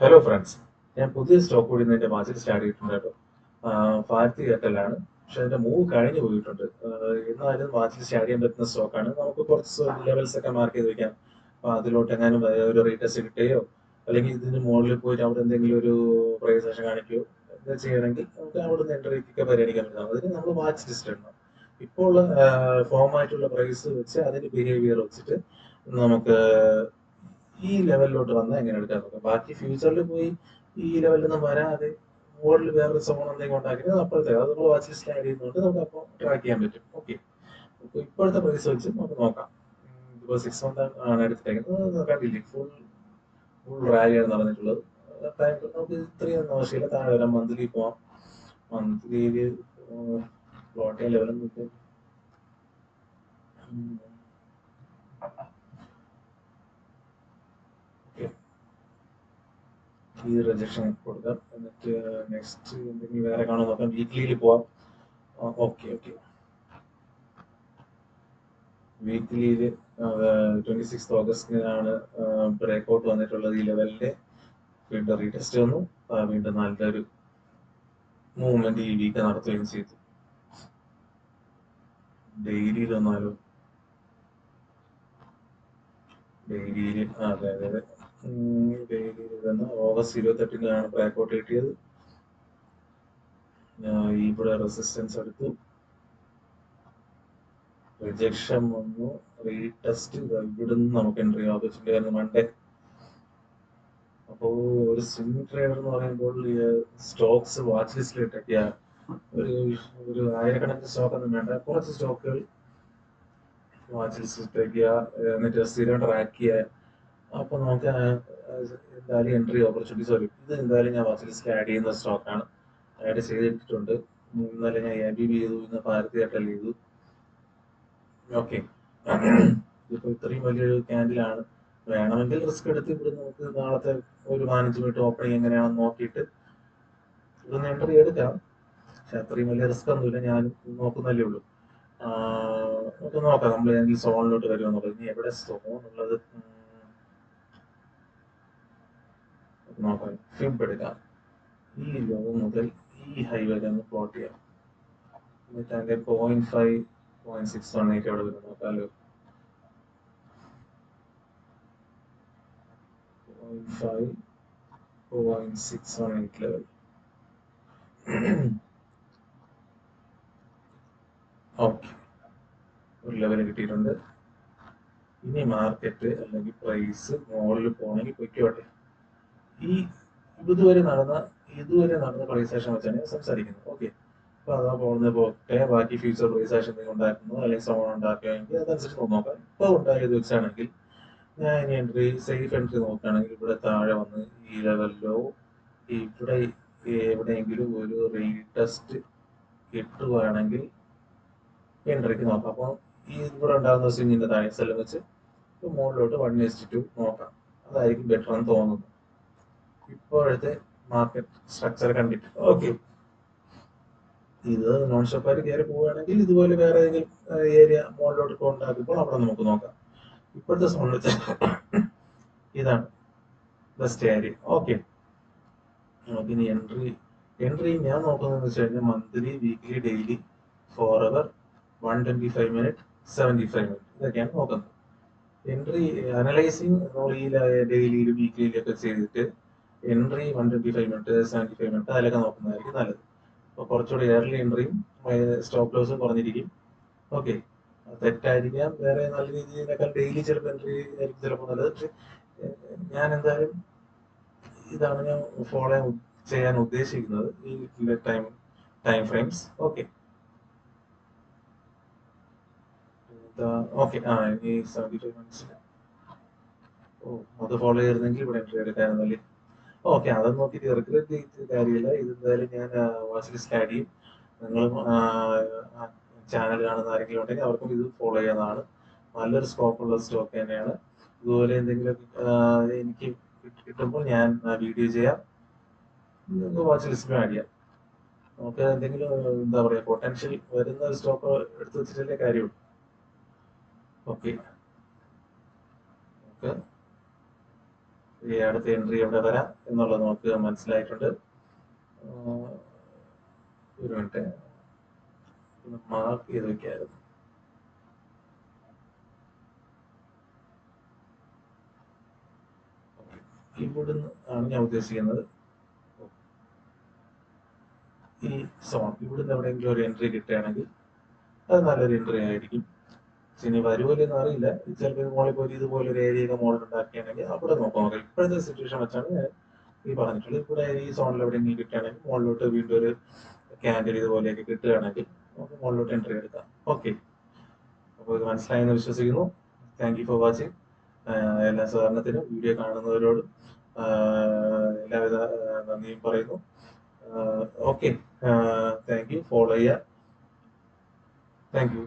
Hello friends, ഞാൻ പുതിയ stock കൂടി ഇന്ന് എന്റെ വാച്ചിൽ സ്റ്റാർട്ട് ചെയ്തിട്ടുണ്ട് കേട്ടോ. ഭാരതി എയർടെല്ലാണ്. പക്ഷെ അതിന്റെ മൂവ് കഴിഞ്ഞു പോയിട്ടുണ്ട്. എന്നാലും വാച്ചിൽ സ്റ്റാർട്ട് ചെയ്യാൻ പറ്റുന്ന സ്റ്റോക്കാണ്. നമുക്ക് കുറച്ച് ലെവൽസ് ഒക്കെ മാർക്ക് ചെയ്ത് വെക്കാം. അപ്പൊ അതിലോട്ട് എങ്ങാനും ഒരു റീടെസ്റ്റ് കിട്ടുകയോ അല്ലെങ്കിൽ ഇതിന് മുകളിൽ പോയിട്ട് അവിടെ എന്തെങ്കിലും ഒരു പ്രൈസ് സെഷൻ കാണിക്കുകയോ എന്താ ചെയ്യണമെങ്കിൽ നമുക്ക് അവിടെ നിന്ന് എൻട്രിക്കൊക്കെ പരിഗണിക്കാൻ പറ്റും. അതിന് നമ്മൾ വാച്ച് ലിസ്റ്റ് ഇടണം. ഇപ്പോൾ ഉള്ള ഫോമായിട്ടുള്ള പ്രൈസ് വെച്ച് അതിന്റെ ബിഹേവിയർ വെച്ചിട്ട് നമുക്ക് ഈ ലെവലിലോട്ട് വന്നാൽ എങ്ങനെ എടുക്കാൻ നോക്കാം. ബാക്കി ഫ്യൂച്ചറിൽ പോയി ഈ ലെവലിൽ നിന്ന് വരാതെ മുകളിൽ വേറൊരു സോൺ എന്തെങ്കിലും ഉണ്ടാക്കിയിട്ട് അപ്പോഴത്തെ അത് നമ്മൾ വാച്ച് ലിസ്റ്റ് ആഡ് ചെയ്യുന്നതുകൊണ്ട് നമുക്ക് അപ്പോൾ ട്രാക്ക് ചെയ്യാൻ പറ്റും. ഓക്കെ, അപ്പോൾ ഇപ്പോഴത്തെ പ്രൈസ് വെച്ച് നമുക്ക് നോക്കാം. ഇപ്പോൾ 6 മന്ത് ആണ് എടുത്തിട്ടേക്കുന്നത്. കണ്ടില്ലേ, ഫുൾ ഫുൾ റാലിയാണ് നടന്നിട്ടുള്ളത്. നമുക്ക് ഇത്രയും ആവശ്യമില്ല. താഴെ വരാം, മന്ത്ലി പോവാം. മന്ത്ലിയിൽ പ്ലോട്ട് ചെയ്യാൻ ലെവലും കിട്ടും. ഈ റിജക്ഷൻ കൊടുക്കാം. എന്നിട്ട് നെക്സ്റ്റ് എന്തെങ്കിലും വേറെ കാണാൻ നോക്കാം. വീക്ക്ലിയിൽ പോവാം. ഓക്കെ ഓക്കെ, വീക്ക്ലിയിൽ 26 ഓഗസ്റ്റിനാണ് ബ്രേക്ക് ഔട്ട് വന്നിട്ടുള്ളത്. ഈ ലെവലിന്റെ വീണ്ടും റീടെസ്റ്റ് വന്നു. വീണ്ടും നല്ലൊരു മൂവ്മെന്റ് ഈ വീക്ക് നടത്തുകയും ചെയ്തു. ഡെയിലിയിൽ വന്നാലും ഡെയിലിയിൽ അതെ അതെ അതെ, ഡെയിലിയിൽ തന്നെ ഓഗസ്റ്റ് 28-നാണ് ബ്രേക്ക് ഔട്ട് കിട്ടിയത്. ഇവിടെ റെസിസ്റ്റൻസ് എടുത്തു, റിജക്ഷൻ വന്നു, റീടെസ്റ്റ്. ഇവിടുന്ന് നമുക്ക് എൻട്രി ഓപ്പർച്യൂണിറ്റി ആയിരുന്നു മൺഡേ. അപ്പോൾ ഒരു സ്വിംഗ് ട്രേഡർ എന്ന് പറയുമ്പോൾ സ്റ്റോക്സ് വാച്ച് ലിസ്റ്റിൽ ഇട്ടൊക്കെയാ. ഒരു ഒരു ആയിരക്കണക്കിന് സ്റ്റോക്ക് ഒന്നും വേണ്ട, കുറച്ച് സ്റ്റോക്കുകൾ വാച്ച് ലിസ്റ്റിൽ ഇട്ടേക്കുക. എന്നിട്ട് സ്ഥിരം ട്രാക്ക് ചെയ്യുക. അപ്പൊ നമുക്ക് എന്തായാലും എൻട്രി ഓപ്പർച്യൂണിറ്റീസ് വരും. ഇത് എന്തായാലും ഞാൻ വാച്ച് ലിസ്റ്റിൽ ആഡ് ചെയ്യുന്ന സ്റ്റോക്കാണ്. ആഡ് ചെയ്തിട്ടുണ്ട്. ഇന്നലെ ഞാൻ ABB ചെയ്തു, ഇന്ന് ഭാരതി എയർടെൽ ചെയ്തു. ഓക്കെ, ഇതിപ്പോ ഇത്രയും വലിയൊരു ക്യാൻഡിലാണ്. വേണമെങ്കിൽ റിസ്ക് എടുത്ത് ഇവിടെ നമുക്ക് നാളത്തെ ഒരു 15 മിനിറ്റ് ഓപ്പണിംഗ് എങ്ങനെയാണെന്ന് നോക്കിയിട്ട് ഇതൊന്ന് എൻട്രി എടുക്കാം. പക്ഷെ അത്രയും വലിയ റിസ്ക് ഒന്നുമില്ല, ഞാൻ നോക്കുന്നല്ലേ ഉള്ളൂ. നമുക്ക് നോക്കാം നമ്മൾ ഏതെങ്കിലും സോണിലോട്ട് വരുമോ നോക്കാം. ഇനി എവിടെ സോൺ ഉള്ളത് നോക്കാം. ഫിബ് എടുക്കാം. ഈ ലോ മുതൽ ഈ ഹൈ വരെ ഒന്ന് പ്ലോട്ട് ചെയ്യാം. എന്നിട്ട് അതിന്റെ 0.5 0.618 എവിടെ വരും നോക്കാമല്ലോ. 0.5 0.618 ലെവൽ. ഓക്കെ, ഒരു ലെവൽ കിട്ടിയിട്ടുണ്ട്. ഇനി മാർക്കറ്റ് അല്ലെങ്കിൽ പ്രൈസ് മുകളിൽ പോകണമെങ്കിൽ പൊയ്ക്കോട്ടെ. ഈ ഇതുവരെ നടന്ന പ്രൈസ് ആക്ഷൻ വെച്ചാണ് ഞാൻ സംസാരിക്കുന്നത്. ഓക്കെ, അപ്പൊ അതാ പോകുന്നത് പോട്ടെ. ബാക്കി ഫ്യൂച്ചർ പ്രൈസ് ആക്ഷൻ ഉണ്ടാക്കുന്നു അല്ലെങ്കിൽ സോൺ ഉണ്ടാക്കുകയാണെങ്കിൽ അതനുസരിച്ച് നോക്കാം. ഇപ്പൊ ഉണ്ടായത് വെച്ചാണെങ്കിൽ ഞാൻ ഇനി എൻട്രി സേഫ് എൻട്രി നോക്കുകയാണെങ്കിൽ ഇവിടെ താഴെ വന്ന് ഈ ലെവലിലോ ഇവിടെ എവിടെയെങ്കിലും ഒരു റീടെസ്റ്റ് കിട്ടുകയാണെങ്കിൽ എൻട്രിക്ക് നോക്കാം. അപ്പോൾ ഈ ഇവിടെ ഉണ്ടാകുന്ന സ്വിങ്ങിന്റെ താഴെ സെല്ലും വെച്ച് മുകളിലോട്ട് 1:2 നോക്കാം. അതായിരിക്കും ബെറ്റർ എന്ന് തോന്നുന്നു ഇപ്പോഴത്തെ മാർക്കറ്റ് സ്ട്രക്ചർ കണ്ടിട്ട്. ഓക്കെ, ഇത് നോൺ സ്റ്റോപ്പായിട്ട് കയറി പോവുകയാണെങ്കിൽ ഇതുപോലെ വേറെ ഏതെങ്കിലും ഏരിയ മുകളിലോട്ട് ഉണ്ടാക്കുമ്പോൾ അവിടെ നമുക്ക് നോക്കാം. ഇപ്പോഴത്തെ സോൺ വെച്ച് ഇതാണ് ബെസ്റ്റ് ഏരിയ. ഓക്കെ, നമുക്കിനി എൻട്രി ഞാൻ നോക്കുന്നതെന്ന് വെച്ച് കഴിഞ്ഞാൽ മന്ത്ലി, വീക്ക്ലി, ഡെയിലി, 4 അവർ, 125 മിനിറ്റ്, 75 മിനിറ്റ്, ഇതൊക്കെയാണ് നോക്കുന്നത്. എൻട്രി അനലൈസിങ് നമ്മൾ ഈ ഡെയിലിയിലും വീക്ക്ലിയിലൊക്കെ ചെയ്തിട്ട് എൻട്രി 125 മിനിറ്റ്, 75 മിനിറ്റ് അതിലൊക്കെ നോക്കുന്നതായിരിക്കും നല്ലത്. അപ്പോൾ കുറച്ചുകൂടി ഏർലി എൻട്രിയും സ്റ്റോപ്പ് ലോസും കുറഞ്ഞിരിക്കും. ഓക്കെ, തെറ്റായിരിക്കാം. വേറെ നല്ല രീതിയിലൊക്കെ ഡെയിലി ചിലപ്പോൾ എൻട്രി ആയിരിക്കും ചിലപ്പോൾ നല്ലത്. പക്ഷെ ഞാൻ എന്തായാലും ഇതാണ് ഞാൻ ഫോളോ ചെയ്യാൻ ഉദ്ദേശിക്കുന്നത്, ഈ ടൈം ഫ്രെയിംസ്. ഓക്കെ ഓക്കെ, ഇനി 75 മിനിറ്റ്സ്. അത് ഫോളോ ചെയ്തിരുന്നെങ്കിൽ ഇവിടെ എൻട്രി എടുക്കാനല്ലേ. ഓക്കെ, അതൊന്നും നോക്കിയിട്ട് റിഗ്രറ്റ് ചെയ്തിട്ട് കാര്യമില്ല. ഇതെന്തായാലും ഞാൻ വാച്ച് ലിസ്റ്റ് ആഡ് ചെയ്യും. നിങ്ങൾ ചാനൽ കാണുന്ന ആരെങ്കിലും ഉണ്ടെങ്കിൽ അവർക്കും ഇത് ഫോളോ ചെയ്യാവുന്നതാണ്. നല്ലൊരു സ്കോപ്പുള്ള സ്റ്റോക്ക് തന്നെയാണ്. ഇതുപോലെ എന്തെങ്കിലും എനിക്ക് കിട്ടുമ്പോൾ ഞാൻ വീഡിയോ ചെയ്യാം. നിങ്ങൾക്ക് വാച്ച് ലിസ്റ്റിലും ആഡ് ചെയ്യാം. നമുക്ക് എന്തെങ്കിലും എന്താ പറയുക പൊട്ടൻഷ്യൽ വരുന്ന ഒരു സ്റ്റോക്ക് എടുത്തു വെച്ചിട്ടല്ലേ കാര്യമുള്ളൂ. ഓക്കെ, നമുക്ക് ഈ അടുത്ത എൻട്രി എവിടെ വരാം എന്നുള്ളത് നമുക്ക് മനസ്സിലായിട്ടുണ്ട്. ഒരു മിനിറ്റ് മാർക്ക് ചെയ്ത് വെക്കായിരുന്നു. ഇവിടുന്ന് ആണ് ഞാൻ ഉദ്ദേശിക്കുന്നത്. ഈ സോൺ ഇവിടുന്ന് എവിടെയെങ്കിലും ഒരു എൻട്രി കിട്ടുകയാണെങ്കിൽ അത് നല്ലൊരു എൻട്രി ആയിരിക്കും. ഇനി വരുമല്ലെന്ന് അറിയില്ല. ചിലപ്പോൾ മോളിൽ പോയി ഇതുപോലെ ഒരു ഏരിയ മോളിൽ ഉണ്ടാക്കിയാണെങ്കിൽ അവിടെ നോക്കാം. ഇപ്പോഴത്തെ സിറ്റുവേഷൻ വെച്ചാണ് ഞാൻ ഈ പറഞ്ഞിട്ടുള്ളത്. ഇവിടെ ഈ സോണിൽ എവിടെയെങ്കിലും കിട്ടുകയാണെങ്കിൽ മുകളിലോട്ട് വീണ്ടും ഒരു ക്യാൻഡിൽ ഇതുപോലെയൊക്കെ കിട്ടുകയാണെങ്കിൽ നമുക്ക് മുകളിലോട്ട് എൻട്രി എടുക്കാം. ഓക്കെ, അപ്പോൾ ഇത് മനസ്സിലായെന്ന് വിശ്വസിക്കുന്നു. Thank you for watching. എല്ലാ സഹകരണത്തിനും വീഡിയോ കാണുന്നവരോടും എല്ലാവിധ നന്ദിയും പറയുന്നു. Okay, thank you. ഫോളോ ചെയ്യുക. Thank you.